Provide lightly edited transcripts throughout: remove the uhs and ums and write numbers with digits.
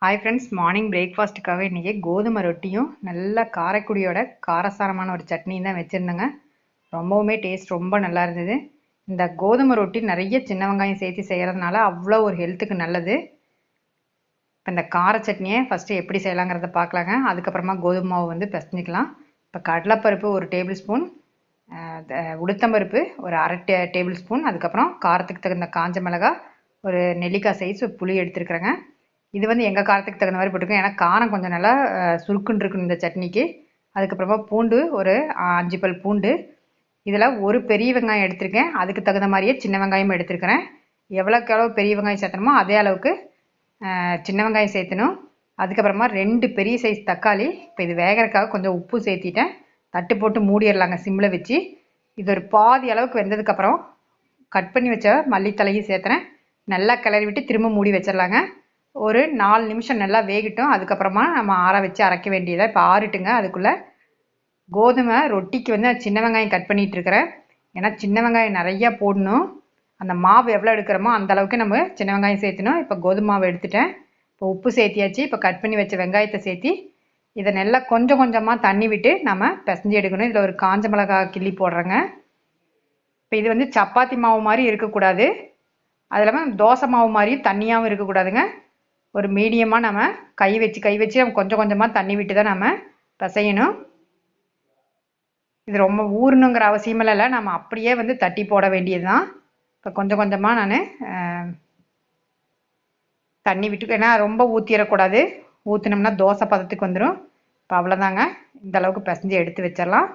Hi friends, morning பிரேக்ஃபாஸ்ட்டுக்காக இன்றைக்கி கோதுமை ரொட்டியும் நல்ல காரைக்குடியோட காரசாரமான ஒரு சட்னியும் தான் வச்சுருந்தேங்க. ரொம்பவுமே டேஸ்ட் ரொம்ப நல்லா இருந்தது. இந்த கோதுமை ரொட்டி நிறைய சின்ன வெங்காயம் சேர்த்து செய்கிறதுனால அவ்வளோ ஒரு ஹெல்த்துக்கு நல்லது. இப்போ இந்த கார சட்னியை ஃபஸ்ட்டு எப்படி செய்யலாங்கிறத பார்க்கலாங்க. அதுக்கப்புறமா கோதுமை மாவு வந்து பிசைஞ்சிக்கலாம். இப்போ கடலைப்பருப்பு ஒரு டேபிள் ஸ்பூன், உளுத்தம்பருப்பு ஒரு அரை டேபிள் ஸ்பூன், அதுக்கப்புறம் காரத்துக்கு தகுந்த காஞ்ச மிளகாய், ஒரு நெல்லிக்காய் சைஸ் புளி எடுத்துருக்குறேங்க. இது வந்து எங்கள் காரத்துக்கு தகுந்த மாதிரி போட்டுக்கோங்க. ஏன்னா காரம் கொஞ்சம் நல்லா சுருக்குன்னு இருக்கணும் இந்த சட்னிக்கு. அதுக்கப்புறமா பூண்டு ஒரு 5 பல் பூண்டு. இதில் ஒரு பெரிய வெங்காயம் எடுத்திருக்கேன். அதுக்கு தகுந்த மாதிரியே சின்ன வெங்காயம் எடுத்துருக்கிறேன். எவ்வளோக்கு எவ்வளோ பெரிய வெங்காயம் சேர்த்தணுமோ அதே அளவுக்கு சின்ன வெங்காயம் சேர்த்தணும். அதுக்கப்புறமா 2 பெரிய சைஸ் தக்காளி. இப்போ இது வேகிறதுக்காக கொஞ்சம் உப்பு சேர்த்திட்டேன். தட்டு போட்டு மூடிடலாங்க சிம்மில் வச்சு. இது ஒரு பாதி அளவுக்கு வெந்ததுக்கப்புறம் கட் பண்ணி வச்ச மல்லித்தலையும் சேர்த்துறேன். நல்லா கிளறி விட்டு திரும்ப மூடி வச்சிடலாங்க. ஒரு 4 நிமிஷம் நல்லா வேகட்டும். அதுக்கப்புறமா நம்ம ஆற வச்சு அரைக்க வேண்டியதாக. இப்போ ஆறிட்டுங்க. அதுக்குள்ளே கோதுமை ரொட்டிக்கு வந்து சின்ன வெங்காயம் கட் பண்ணிகிட்டு இருக்கிறேன். ஏன்னா சின்ன வெங்காயம் நிறையா போடணும். அந்த மாவு எவ்வளோ எடுக்கிறோமோ அந்த அளவுக்கு நம்ம சின்ன வெங்காயம் சேர்த்தணும். இப்போ கோதுமை மாவு எடுத்துட்டேன். இப்போ உப்பு சேர்த்தியாச்சு. இப்போ கட் பண்ணி வச்ச வெங்காயத்தை சேர்த்தி இதை நல்லா கொஞ்சம் கொஞ்சமாக தண்ணி விட்டு நம்ம பிசைஞ்சு எடுக்கணும். இதில் ஒரு காஞ்ச மிளகாய் கிள்ளி போடுறேங்க. இப்போ இது வந்து சப்பாத்தி மாவு மாதிரி இருக்கக்கூடாது. அது இல்லாமல் தோசை மாவு மாதிரியும் தண்ணியாகவும் இருக்கக்கூடாதுங்க. ஒரு மீடியமாக நம்ம கை வச்சு நம்ம கொஞ்சம் கொஞ்சமாக தண்ணி விட்டு தான் நம்ம பிசையணும். இது ரொம்ப ஊறணுங்கிற அவசியமெல்லாம் இல்லை. நம்ம அப்படியே வந்து தட்டி போட வேண்டியது தான். இப்போ கொஞ்சம் கொஞ்சமாக நான் தண்ணி விட்டு, ஏன்னா ரொம்ப ஊற்றிடக்கூடாது. ஊற்றினோம்னா தோசை பதத்துக்கு வந்துடும். இப்போ அவ்வளோதாங்க. இந்த அளவுக்கு பிசைஞ்சு எடுத்து வச்சிடலாம்.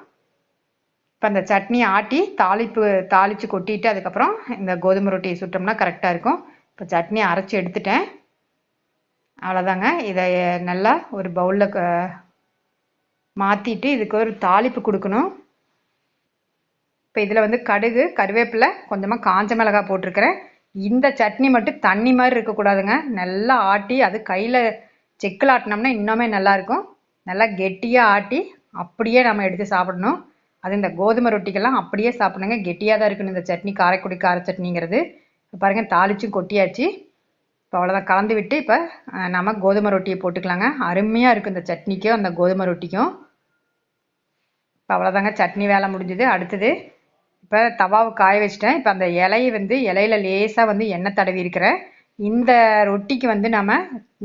இப்போ அந்த சட்னியை ஆட்டி தாளித்து கொட்டிட்டு அதுக்கப்புறம் இந்த கோதுமை ரொட்டியை சுட்டோம்னா கரெக்டாக இருக்கும். இப்போ சட்னியை அரைச்சி எடுத்துட்டேன். அவ்வளோதாங்க. இதை நல்லா ஒரு பவுலில் மாற்றிட்டு இதுக்கு ஒரு தாளிப்பு கொடுக்கணும். இப்போ இதில் வந்து கடுகு, கருவேப்பிலை, கொஞ்சமாக காஞ்ச மிளகாய் போட்டிருக்கிறேன். இந்த சட்னி மட்டும் தண்ணி மாதிரி இருக்கக்கூடாதுங்க. நல்லா ஆட்டி அது கையில் செக்கில் ஆட்டினோம்னா இன்னுமே நல்லாயிருக்கும். நல்லா கெட்டியாக ஆட்டி அப்படியே நம்ம எடுத்து சாப்பிடணும். அது இந்த கோதுமை ரொட்டிக்கெல்லாம் அப்படியே சாப்பிடணுங்க. கெட்டியாக தான் இருக்கணும் இந்த சட்னி, காரைக்குடி கார சட்னிங்கிறது. இப்போ பாருங்கள், தாளிச்சும் கொட்டியாச்சு. இப்போ அவ்வளோதான். கலந்து விட்டு இப்போ நம்ம கோதுமை ரொட்டியை போட்டுக்கலாங்க. அருமையாக இருக்கும் இந்த சட்னிக்கும் அந்த கோதுமை ரொட்டிக்கும். இப்போ அவ்வளோதாங்க, சட்னி வேலை முடிஞ்சுது. அடுத்தது இப்போ தவாவை காய வச்சுட்டேன். இப்போ அந்த இலையில லேசாக வந்து எண்ணெய் தடவி இருக்கிறேன். இந்த ரொட்டிக்கு வந்து நம்ம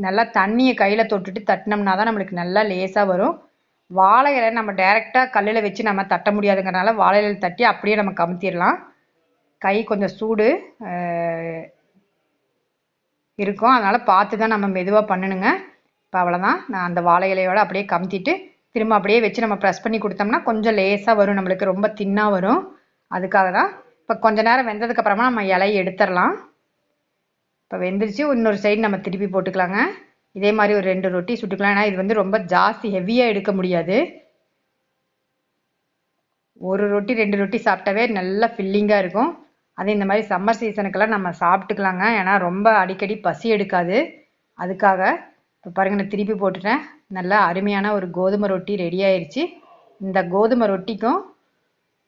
நல்லா தண்ணியை கையில் தொட்டுட்டு தட்டினோம்னா தான் நம்மளுக்கு நல்லா லேசாக வரும். வாழை இலை நம்ம டைரெக்டாக கல்லில் வச்சு நம்ம தட்ட முடியாதுங்கிறனால வாழை இலையில் தட்டி அப்படியே நம்ம கமுத்திடலாம். கை கொஞ்சம் சூடு இருக்கும், அதனால் பார்த்து தான் நம்ம மெதுவாக பண்ணணுங்க. இப்போ அவ்வளோதான். நான் அந்த வாழை இலையோடு அப்படியே கமுத்திட்டு திரும்ப அப்படியே வச்சு நம்ம ப்ரெஸ் பண்ணி கொடுத்தோம்னா கொஞ்சம் லேசாக வரும், நம்மளுக்கு ரொம்ப தின்னாக வரும். அதுக்காக தான். இப்போ கொஞ்ச நேரம் வெந்ததுக்கப்புறமா நம்ம இலையை எடுத்துடலாம். இப்போ வெந்துருச்சு. இன்னொரு சைடு நம்ம திருப்பி போட்டுக்கலாங்க. இதே மாதிரி ஒரு 2 ரொட்டி சுட்டுக்கலாம். ஏன்னா இது வந்து ரொம்ப ஜாஸ்தி ஹெவியாக எடுக்க முடியாது. ஒரு ரொட்டி 2 ரொட்டி சாப்பிட்டாவே நல்லா ஃபில்லிங்காக இருக்கும். அது இந்த மாதிரி சம்மர் சீசனுக்கெல்லாம் நம்ம சாப்பிட்டுக்கலாங்க. ஏன்னா ரொம்ப அடிக்கடி பசி எடுக்காது. அதுக்காக இப்போ பாருங்கள், நான் திருப்பி போட்டுட்டேன். நல்லா அருமையான ஒரு கோதுமை ரொட்டி ரெடி ஆயிடுச்சு. இந்த கோதுமை ரொட்டிக்கும்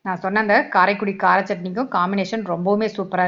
நான் சொன்ன அந்த காரைக்குடி கார சட்னிக்கும் காம்பினேஷன் ரொம்பவுமே சூப்பராக இருக்கும்.